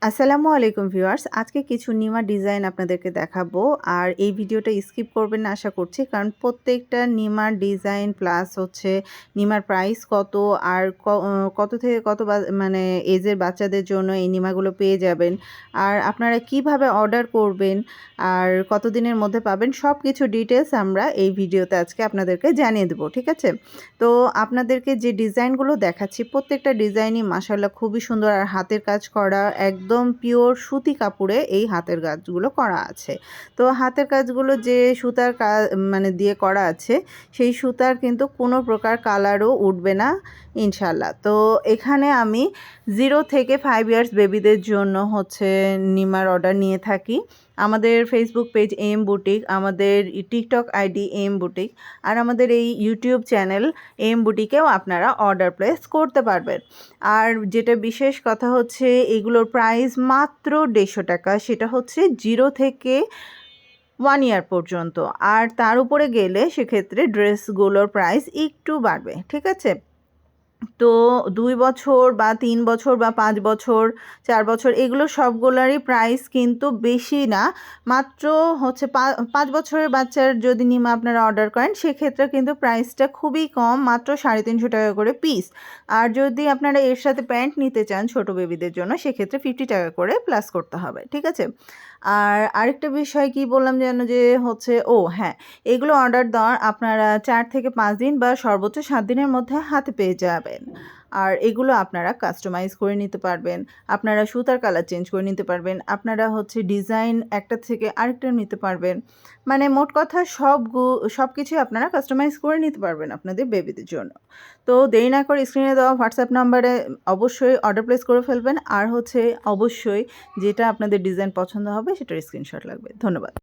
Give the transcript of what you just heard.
আসসালামু আলাইকুম ভিউয়ার্স, আজকে কিছু নিমা ডিজাইন আপনাদেরকে দেখাবো। আর এই ভিডিওটা স্কিপ করবেন না আশা করছি, কারণ প্রত্যেকটা নিমার ডিজাইন প্লাস হচ্ছে নিমার প্রাইস কত আর কত থেকে কত মানে এজের বাচ্চাদের জন্য এই নিমাগুলো পেয়ে যাবেন, আর আপনারা কিভাবে অর্ডার করবেন আর কতদিনের মধ্যে পাবেন, সব কিছু ডিটেলস আমরা এই ভিডিওতে আজকে আপনাদেরকে জানিয়ে দেবো। ঠিক আছে, তো আপনাদেরকে যে ডিজাইনগুলো দেখাচ্ছি প্রত্যেকটা ডিজাইনই মাশাআল্লাহ খুবই সুন্দর, আর হাতের কাজ করা, একদম পিওর সুতি কাপড়ে এই হাতের কাজগুলো করা আছে। তো হাতের কাজগুলো যে সুতার কাজ মানে দিয়ে করা আছে, সেই সুতার কিন্তু কোনো প্রকার কালারও উঠবে না ইনশাল্লাহ। তো এখানে আমি 0 থেকে 5 ইয়ার্স বেবিদের জন্য হচ্ছে নিমার অর্ডার নিয়ে থাকি। আমাদের ফেসবুক পেজ এম বুটিক, আমাদের টিকটক আইডি এম বুটিক, আর আমাদের এই ইউটিউব চ্যানেল এম বুটিকেও আপনারা অর্ডার প্লেস করতে পারবেন। আর যেটা বিশেষ কথা হচ্ছে, এগুলোর প্রাইস মাত্র 150 টাকা, সেটা হচ্ছে 0 থেকে 1 ইয়ার পর্যন্ত। আর তার উপরে গেলে সেক্ষেত্রে ড্রেসগুলোর প্রাইস একটু বাড়বে। ঠিক আছে, তো 2 বছর বা 3 বছর বা 5 বছর 4 বছর এগুলো সবগুলোরই প্রাইস কিন্তু বেশি না। মাত্র হচ্ছে 5 বছরের বাচ্চার যদি নিমা আপনারা অর্ডার করেন সেক্ষেত্রে কিন্তু প্রাইসটা খুবই কম, মাত্র 350 টাকা করে পিস। আর যদি আপনারা এর সাথে প্যান্ট নিতে চান ছোট বেবিদের জন্য সেক্ষেত্রে 50 টাকা করে প্লাস করতে হবে। ঠিক আছে, আর আরেকটা বিষয় কি বললাম যেন, যে হচ্ছে হ্যাঁ, এগুলো অর্ডার দেওয়ার আপনারা 4 থেকে 5 দিন বা সর্বোচ্চ 7 দিনের মধ্যে হাতে পেয়ে যাবেন। আর এগুলো আপনারা কাস্টমাইজ করে নিতে পারবেন, আপনারা সুতার কালার চেঞ্জ করে নিতে পারবেন, আপনারা হচ্ছে ডিজাইন একটা থেকে আরেকটা নিতে পারবেন। মানে মোট কথা সব কিছুই আপনারা কাস্টমাইজ করে নিতে পারবেন আপনাদের বেবিদের জন্য। তো দেরি না করে স্ক্রিনে দেওয়া হোয়াটসঅ্যাপ নাম্বারে অবশ্যই অর্ডার প্লেস করে ফেলবেন, আর হচ্ছে অবশ্যই যেটা আপনাদের ডিজাইন পছন্দ হবে সেটার স্ক্রিনশট লাগবে। ধন্যবাদ।